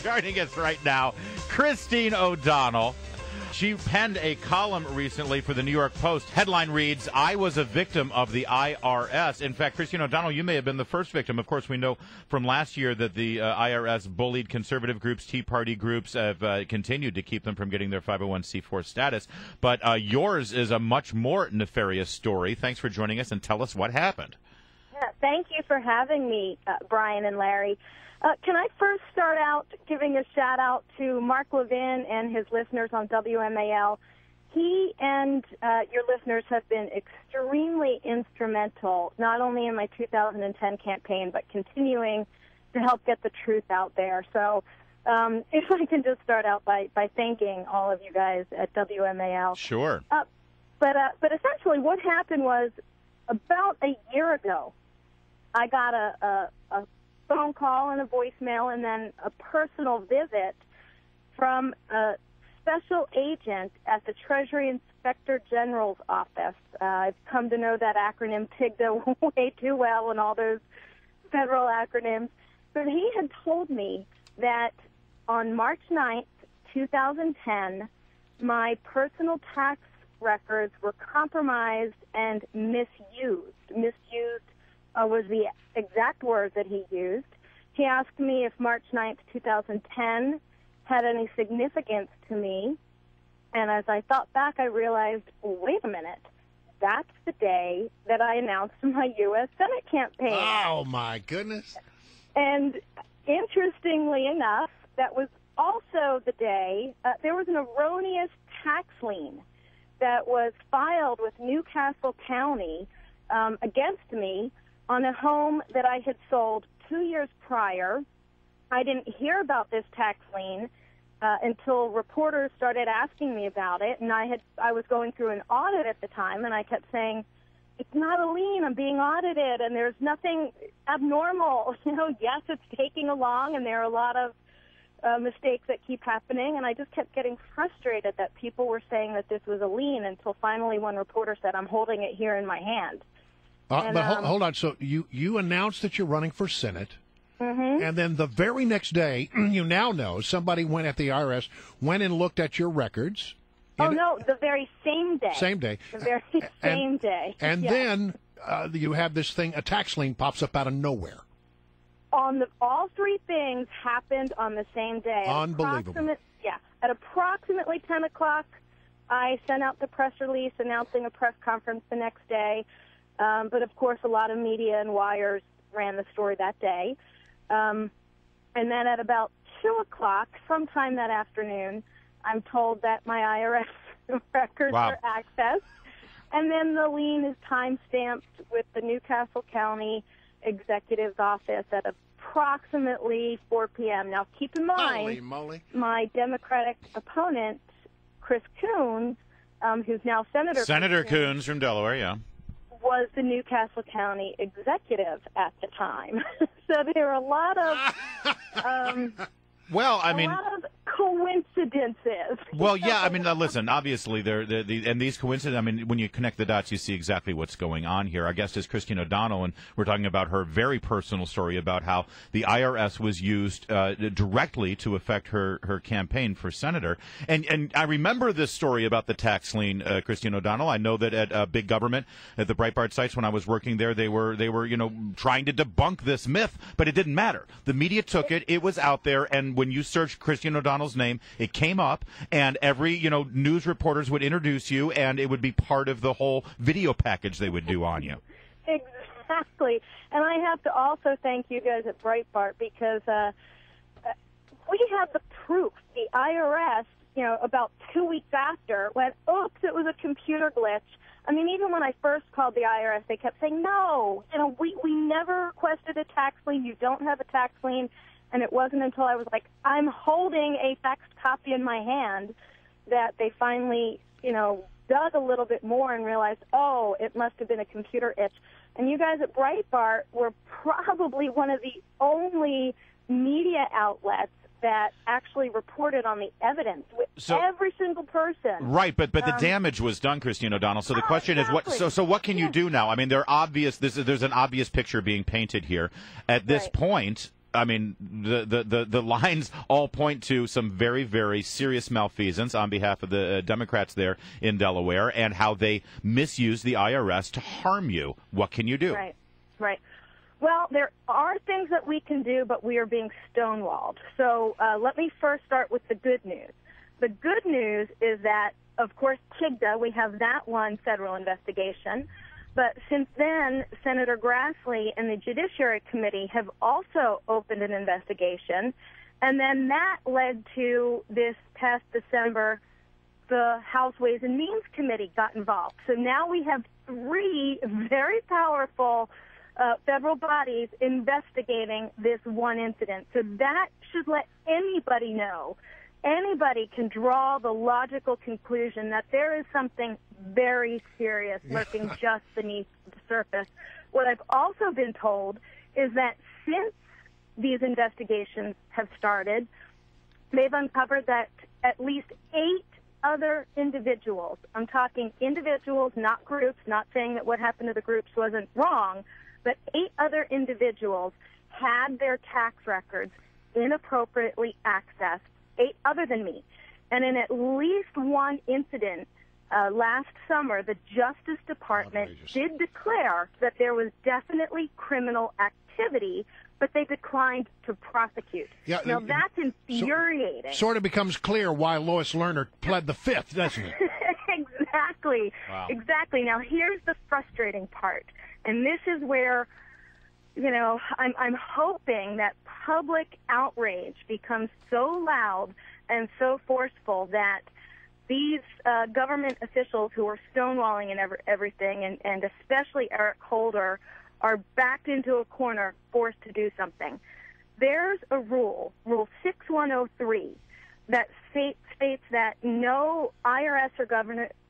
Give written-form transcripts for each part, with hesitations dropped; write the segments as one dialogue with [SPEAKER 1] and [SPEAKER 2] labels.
[SPEAKER 1] Joining us right now, Christine O'Donnell. She penned a column recently for the New York Post. Headline reads, "I was a victim of the IRS." In fact, Christine O'Donnell, you may have been the first victim. Of course, we know from last year that the IRS bullied conservative groups, Tea Party groups, have continued to keep them from getting their 501c4 status. But yours is a much more nefarious story. Thanks for joining us, and tell us what happened.
[SPEAKER 2] Yeah, thank you for having me, Brian and Larry. Can I first start out giving a shout-out to Mark Levin and his listeners on WMAL? He and your listeners have been extremely instrumental, not only in my 2010 campaign, but continuing to help get the truth out there. So if I can just start out by thanking all of you guys at WMAL.
[SPEAKER 1] Sure.
[SPEAKER 2] But essentially what happened was about a year ago, I got a phone call and a voicemail and then a personal visit from a special agent at the Treasury Inspector General's office. I've come to know that acronym TIGDA way too well and all those federal acronyms. But he had told me that on March 9th, 2010, my personal tax records were compromised and misused. Misused was the exact word that he used. He asked me if March 9th, 2010 had any significance to me. And as I thought back, I realized, wait a minute, that's the day that I announced my U.S. Senate campaign.
[SPEAKER 3] Oh, my goodness.
[SPEAKER 2] And interestingly enough, that was also the day there was an erroneous tax lien that was filed with Newcastle County against me on a home that I had sold 2 years prior. I didn't hear about this tax lien until reporters started asking me about it, and I was going through an audit at the time, and I kept saying, it's not a lien, I'm being audited, and there's nothing abnormal. Yes, it's taking along, and there are a lot of mistakes that keep happening, and I just kept getting frustrated that people were saying that this was a lien until finally one reporter said, I'm holding it here in my hand.
[SPEAKER 3] But hold on. So you announced that you're running for Senate, and then the very next day, you now know somebody went at the IRS, went and looked at your records.
[SPEAKER 2] Oh, no, the very same day.
[SPEAKER 3] Same day.
[SPEAKER 2] The very same day.
[SPEAKER 3] And
[SPEAKER 2] yes.
[SPEAKER 3] then you have this thing, a tax lien pops up out of nowhere.
[SPEAKER 2] All three things happened on the same day.
[SPEAKER 3] Unbelievable.
[SPEAKER 2] At approximately 10 o'clock, I sent out the press release announcing a press conference the next day. But, of course, a lot of media and wires ran the story that day. And then at about 2 o'clock, sometime that afternoon, I'm told that my IRS records are accessed. And then the lien is time-stamped with the Newcastle County Executive's office at approximately 4 p.m. Now, keep in mind, my Democratic opponent, Chris Coons, who's now
[SPEAKER 1] Senator Coons from Delaware, yeah,
[SPEAKER 2] was the Newcastle County executive at the time. So there are a lot of a lot of coincidences.
[SPEAKER 1] Well, yeah, I mean, listen, obviously, and these coincidences, I mean, when you connect the dots, you see exactly what's going on here. Our guest is Christine O'Donnell, and we're talking about her very personal story about how the IRS was used directly to affect her campaign for senator. And I remember this story about the tax lien, Christine O'Donnell. I know that at Big Government, at the Breitbart sites, when I was working there, they were trying to debunk this myth, but it didn't matter. The media took it. It was out there, and when you searched Christine O'Donnell's name, it came up, and every news reporters would introduce you, and it would be part of the whole video package they would do on you.
[SPEAKER 2] Exactly. And I have to also thank you guys at Breitbart because we had the proof. The IRS, about 2 weeks after, went, oops, it was a computer glitch. I mean, even when I first called the IRS, they kept saying, no, we never requested a tax lien. You don't have a tax lien. And it wasn't until I was like, I'm holding a faxed copy in my hand that they finally, dug a little bit more and realized, oh, it must have been a computer itch. And you guys at Breitbart were probably one of the only media outlets that actually reported on the evidence with every single person.
[SPEAKER 1] Right, but the damage was done, Christine O'Donnell. So the question is, what can you do now? I mean, there's an obvious picture being painted here. At this point, I mean, the lines all point to some very, very serious malfeasance on behalf of the Democrats there in Delaware, and how they misuse the IRS to harm you. What can you do?
[SPEAKER 2] Right, right. Well, there are things that we can do, but we are being stonewalled. So let me first start with the good news. The good news is that, of course, TIGTA, we have that one federal investigation. But since then, Senator Grassley and the Judiciary Committee have also opened an investigation. And then that led to this past December, the House Ways and Means Committee got involved. So now we have 3 very powerful federal bodies investigating this one incident. So that should let anybody know. Anybody can draw the logical conclusion that there is something very serious lurking just beneath the surface. What I've also been told is that since these investigations have started, they've uncovered that at least 8 other individuals, I'm talking individuals, not groups, not saying that what happened to the groups wasn't wrong, but 8 other individuals had their tax records inappropriately accessed, 8 other than me. And in at least one incident last summer, the Justice Department did declare that there was definitely criminal activity, but they declined to prosecute.
[SPEAKER 3] Yeah,
[SPEAKER 2] now, that's infuriating.
[SPEAKER 3] Sort of becomes clear why Lois Lerner pled the Fifth, doesn't it?
[SPEAKER 2] Exactly.
[SPEAKER 1] Wow.
[SPEAKER 2] Exactly. Now, here's the frustrating part. And this is where, you know, I'm hoping that public outrage becomes so loud and so forceful that these government officials who are stonewalling and everything, and especially Eric Holder, are backed into a corner, forced to do something. There's a rule, Rule 6103, that states that no IRS or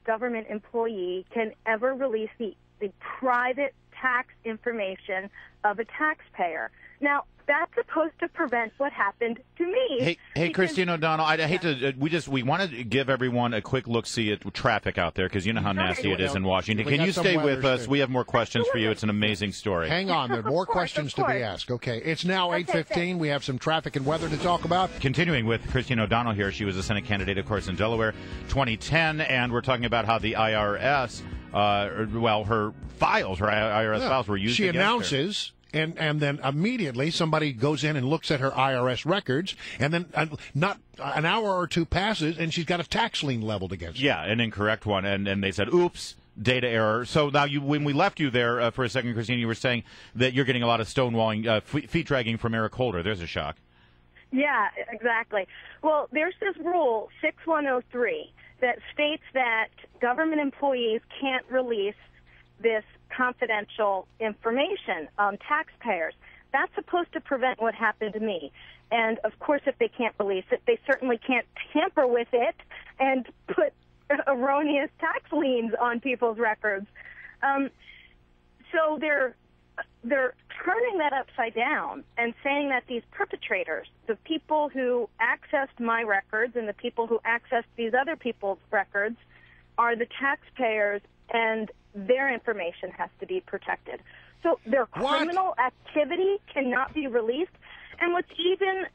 [SPEAKER 2] government employee can ever release the private tax information of a taxpayer. Now, that's supposed to prevent what happened to me.
[SPEAKER 1] Hey, Christine O'Donnell, I hate to. We want to give everyone a quick look-see at traffic out there, because you know how nasty it is in Washington. Can you stay with us? We have more questions for you. It's an amazing story.
[SPEAKER 3] Hang on, there are more questions to be asked. Okay, it's now 8:15. We have some traffic and weather to talk about.
[SPEAKER 1] Continuing with Christine O'Donnell here. She was a Senate candidate, of course, in Delaware, 2010, and we're talking about how the IRS, her files, her IRS files were used.
[SPEAKER 3] She
[SPEAKER 1] against
[SPEAKER 3] announces.
[SPEAKER 1] her.
[SPEAKER 3] And then immediately somebody goes in and looks at her IRS records, and then not an hour or 2 passes, and she's got a tax lien leveled against her.
[SPEAKER 1] Yeah, an incorrect one, and they said, oops, data error. So now, when we left you there for a second, Christine, you were saying that you're getting a lot of stonewalling, feet dragging from Eric Holder. There's a shock.
[SPEAKER 2] Yeah, exactly. Well, there's this rule, 6103, that states that government employees can't release this confidential information on taxpayers. That's supposed to prevent what happened to me. And, of course, if they can't release it, they certainly can't tamper with it and put erroneous tax liens on people's records. So they're turning that upside down and saying that these perpetrators, the people who accessed my records and the people who accessed these other people's records, are the taxpayers, and their information has to be protected. So their criminal activity cannot be released. And what's even,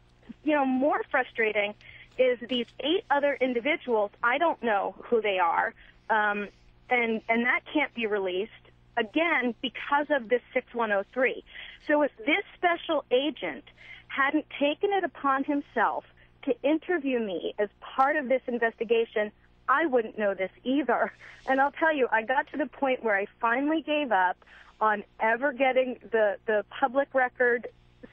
[SPEAKER 2] more frustrating is these 8 other individuals. I don't know who they are, and that can't be released, again, because of this 6103. So if this special agent hadn't taken it upon himself to interview me as part of this investigation, I wouldn't know this either. And I'll tell you, I got to the point where I finally gave up on ever getting the public record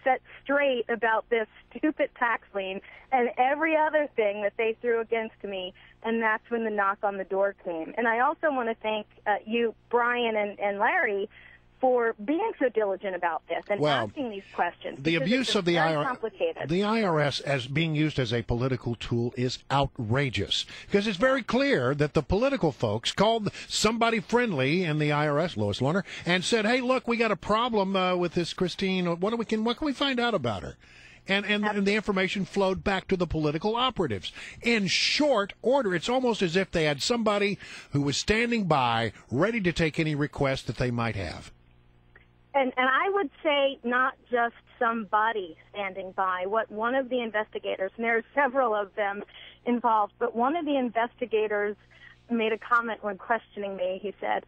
[SPEAKER 2] set straight about this stupid tax lien and every other thing that they threw against me, and that's when the knock on the door came. And I also want to thank you, Brian and Larry, for being so diligent about this and asking these questions.
[SPEAKER 3] The abuse of the IRS as being used as a political tool is outrageous, because it's very clear that the political folks called somebody friendly in the IRS, Lois Lerner, and said, "Hey, look, we got a problem with this Christine. What can we find out about her?" And the information flowed back to the political operatives in short order. It's almost as if they had somebody who was standing by, ready to take any request that they might have.
[SPEAKER 2] And I would say not just somebody standing by. What one of the investigators, and there are several of them involved, but one of the investigators made a comment when questioning me. He said,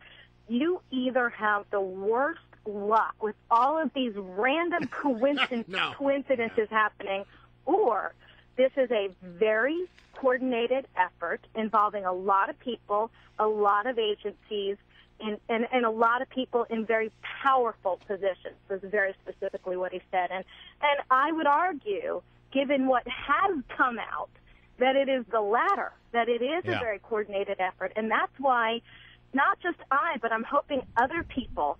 [SPEAKER 2] "You either have the worst luck with all of these random coincidences happening, or this is a very coordinated effort involving a lot of people, a lot of agencies, and a lot of people in very powerful positions." This is very specifically what he said. And I would argue, given what has come out, that it is the latter, that it is a very coordinated effort. And that's why not just I, but I'm hoping other people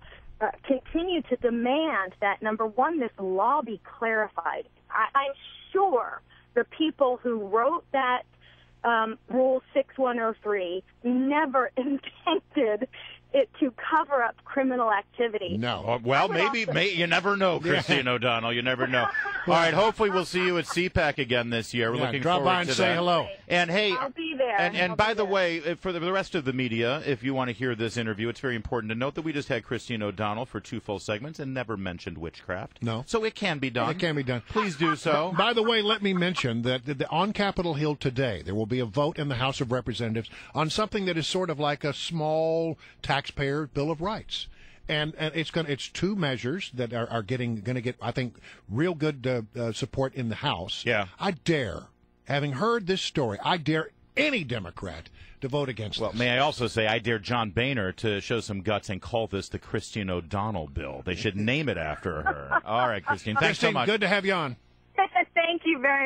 [SPEAKER 2] continue to demand that, number one, this law be clarified. I'm sure the people who wrote that Rule 6103 never intended it to cover up criminal activity.
[SPEAKER 1] No. Well, maybe you never know, Christine O'Donnell. You never know. All right, hopefully we'll see you at CPAC again this year. We're looking
[SPEAKER 3] drop
[SPEAKER 1] forward
[SPEAKER 3] by and
[SPEAKER 1] to
[SPEAKER 3] say
[SPEAKER 1] that.
[SPEAKER 3] hello.
[SPEAKER 1] And hey,
[SPEAKER 2] I'll be there.
[SPEAKER 1] And by the way, for the rest of the media, if you want to hear this interview, it's very important to note that we just had Christine O'Donnell for 2 full segments and never mentioned witchcraft.
[SPEAKER 3] No.
[SPEAKER 1] So it can be done.
[SPEAKER 3] It can be done.
[SPEAKER 1] Please do so.
[SPEAKER 3] By the way, let me mention that on Capitol Hill today, there will be a vote in the House of Representatives on something that is sort of like a small taxpayer Bill of Rights. And it's 2 measures that are going to get, I think, real good support in the House.
[SPEAKER 1] Yeah.
[SPEAKER 3] I dare, having heard this story, I dare any Democrat to vote against this.
[SPEAKER 1] Well, may I also say, I dare John Boehner to show some guts and call this the Christine O'Donnell bill. They should name it after her. All right, Christine, thanks so much.
[SPEAKER 3] Good to have you on.
[SPEAKER 2] Thank you very much.